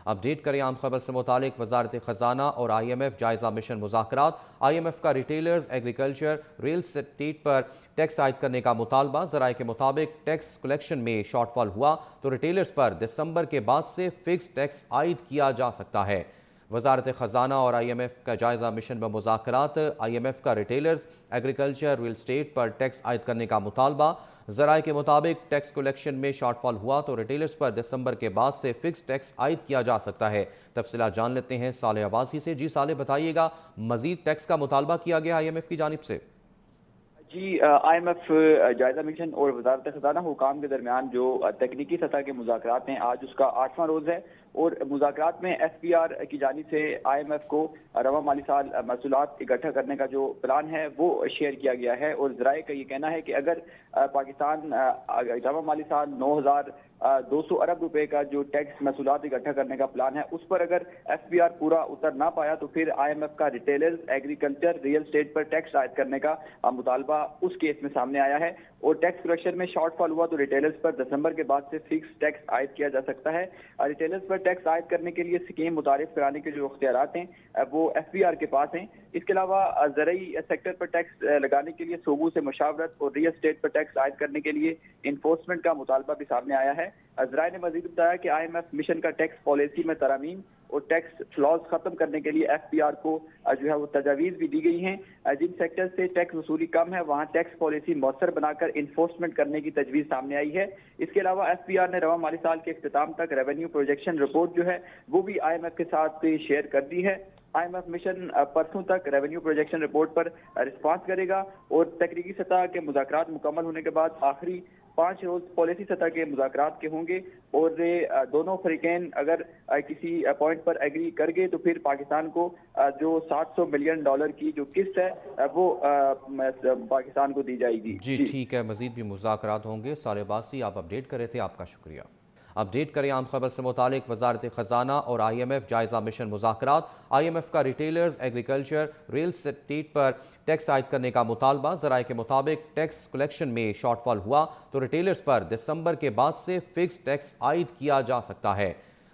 Update करें आम खबर से मुतालिक वजारत खजाना और IMF जायजा मिशन मुज़ाकरात। IMF का रिटेलर्स, एग्रीकल्चर, रियल एस्टेट पर टैक्स आयद करने का मुतालबा। ज़राए के मुताबिक टैक्स कलेक्शन में शॉर्टफॉल हुआ तो रिटेलर्स पर दिसंबर के बाद से फिक्स टैक्स आयद किया जा सकता है। वजारत खजाना और IMF का जायजा मिशन में मुज़ाकरात। IMF का रिटेलर्स, एग्रीकल्चर, रियल एस्टेट पर टैक्स आयद करने का मुतालबा। ज़राए के मुताबिक टैक्स कलेक्शन में शॉर्टफॉल हुआ तो रिटेलर्स पर दिसंबर के बाद से फिक्स टैक्स आयद किया जा सकता है। तफसीलात जान लेते हैं सालेह अब्बासी से। जी सालेह, बताइएगा, मजीद टैक्स का मुतालबा किया गया IMF की जानिब से? जी, IMF जायजा मिशन और वजारत खजाना हुकाम के दरमियान जो तकनीकी सतह के मुज़ाकरात हैं, आज उसका 8वां रोज़ है और मुज़ाकरात में SPR की जानिब से IMF को रवा माली साल महसूलात इकट्ठा करने का जो प्लान है वो शेयर किया गया है। और ज़राए का ये कहना है कि अगर पाकिस्तान रवा माली साल 9,200 अरब रुपए का जो टैक्स महसूलात इकट्ठा करने का प्लान है उस पर अगर SPR पूरा उतर ना पाया तो फिर IMF का रिटेलर्स, एग्रीकल्चर, रियल एस्टेट पर टैक्स आयद करने का मुतालबा उस केस में सामने आया है। और टैक्स कलेक्शन में शॉर्टफॉल हुआ तो रिटेलर्स पर दिसंबर के बाद से फिक्स टैक्स आयद किया जा सकता है। रिटेलर्स पर टैक्स आयद करने के लिए स्कीम मुतारिफ कराने के जो इख्तियारात हैं वो SPR के पास हैं। इसके अलावा ज़रई सेक्टर पर टैक्स लगाने के लिए सूबों से मुशावरत और रियल एस्टेट पर टैक्स आयद करने के लिए इन्फोर्समेंट का मुतालबा भी सामने आया है। ज़राए ने मजीद बताया कि IMF मिशन का टैक्स पॉलिसी में तरमीम और टैक्स फ्लॉज खत्म करने के लिए FPR को जो है वो तजावीज़ भी दी गई हैं। जिन सेक्टर से टैक्स वसूली कम है वहाँ टैक्स पॉलिसी मौसर बनाकर इन्फोर्समेंट करने की तजवीज़ सामने आई है। इसके अलावा SPR ने रवा माली साल के इख्तिताम तक रेवेन्यू प्रोजेक्शन रिपोर्ट जो है वो भी IMF के साथ शेयर कर दी है। IMF मिशन परसों तक रेवेन्यू प्रोजेक्शन रिपोर्ट पर रिस्पांस करेगा और तकनीकी सतह के मुज़ाकरात मुकम्मल होने के बाद आखिरी 5 रोज पॉलिसी सतह के मुज़ाकरात के होंगे और दोनों फरीकैन अगर किसी पॉइंट पर एग्री कर गए तो फिर पाकिस्तान को जो $700 मिलियन की जो किस्त है वो पाकिस्तान को दी जाएगी। जी ठीक है, मजीद भी मुज़ाकरात होंगे। सालेह अब्बासी, आप अपडेट कर रहे थे, आपका शुक्रिया। अपडेट करें आम खबर से मुतालिक वजारत खजाना और IMF जायजा मिशन मुज़ाकरात। IMF का रिटेलर्स, एग्रीकल्चर, रियल एस्टेट पर टैक्स आयद करने का मुतालबा। ज़राए के मुताबिक टैक्स कलेक्शन में शॉर्टफॉल हुआ तो रिटेलर्स पर दिसंबर के बाद से फिक्स टैक्स आयद किया जा सकता है।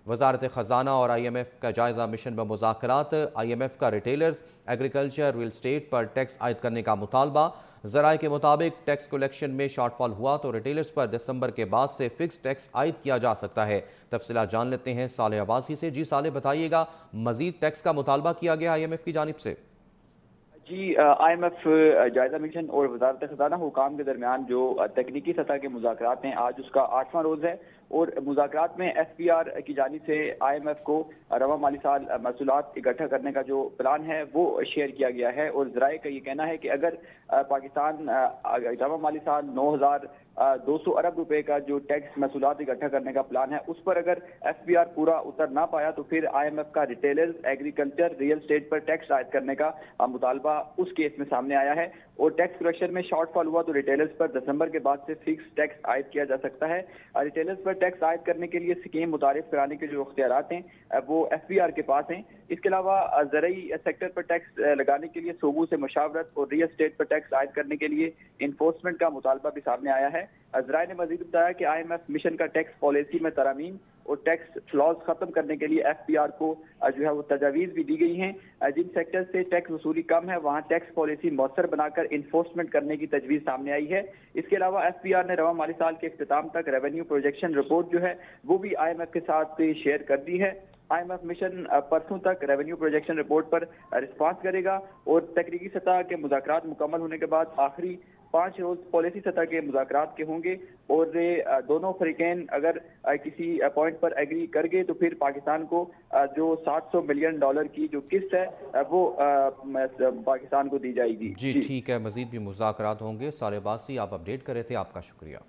वजारत खजाना और IMF का जायजा मिशन में मुज़ाकरात। IMF का रिटेलर्स, एग्रीकल्चर, रियल एस्टेट पर टैक्स आयद करने का मुतालबा। ज़राए के मुताबिक टैक्स कलेक्शन में शॉर्टफॉल हुआ तो रिटेलर्स पर दिसंबर के बाद से फिक्स टैक्स आयद किया जा सकता है। तफसीलात जान लेते हैं सालेह अब्बासी से। जी सालेह, बताइएगा, मजीद टैक्स का मुतालबा किया गया IMF की जानिब से? जी, IMF जायजा मिशन और वजारत खजाना हुकाम के दरमियान जो तकनीकी सतह के मुज़ाकरात हैं, आज उसका 8वां रोज़ है और मुज़ाकरात में SPR की जानिब से IMF को रवा माली साल महसूलात इकट्ठा करने का जो प्लान है वो शेयर किया गया है। और ज़राए का ये कहना है कि अगर पाकिस्तान रवा माली साल 9,200 अरब रुपए का जो टैक्स महसूलात इकट्ठा करने का प्लान है उस पर अगर SPR पूरा उतर ना पाया तो फिर IMF का रिटेलर्स, एग्रीकल्चर, रियल एस्टेट पर टैक्स आयद करने का मुतालबा उस केस में सामने आया है। और टैक्स कलेक्शन में शॉर्टफॉल हुआ तो रिटेलर्स पर दिसंबर के बाद से फिक्स टैक्स आयद किया जा सकता है। रिटेलर्स पर टैक्स आयद करने के लिए स्कीम मुतारिफ कराने के जो इख्तियारात हैं वो SPR के पास हैं। इसके अलावा ज़रई सेक्टर पर टैक्स लगाने के लिए सूबों से मुशावरत और रियल एस्टेट पर टैक्स आयद करने के लिए इन्फोर्समेंट का मुतालबा भी सामने आया है। ज़राए ने मजीद बताया कि IMF मिशन का टैक्स पॉलिसी में तरमीम और टैक्स फ्लॉज खत्म करने के लिए FPR को जो है वो तजावीज़ भी दी गई हैं। जिन सेक्टर से टैक्स वसूली कम है वहाँ टैक्स पॉलिसी मौसर बनाकर इन्फोर्समेंट करने की तजवीज़ सामने आई है। इसके अलावा SPR ने रवा माली साल के इख्तिताम तक रेवेन्यू प्रोजेक्शन रिपोर्ट जो है वो भी IMF के साथ शेयर कर दी है। IMF मिशन परसों तक रेवेन्यू प्रोजेक्शन रिपोर्ट पर रिस्पांस करेगा और तकनीकी सतह के मुज़ाकरात मुकम्मल होने के बाद आखिरी 5 रोज पॉलिसी सतह के मुज़ाकरात के होंगे और दोनों फरीकैन अगर किसी पॉइंट पर एग्री कर गए तो फिर पाकिस्तान को जो $700 मिलियन की जो किस्त है वो पाकिस्तान को दी जाएगी। जी ठीक है, मजीद भी मुज़ाकरात होंगे। सालेह अब्बासी, आप अपडेट कर रहे थे, आपका शुक्रिया।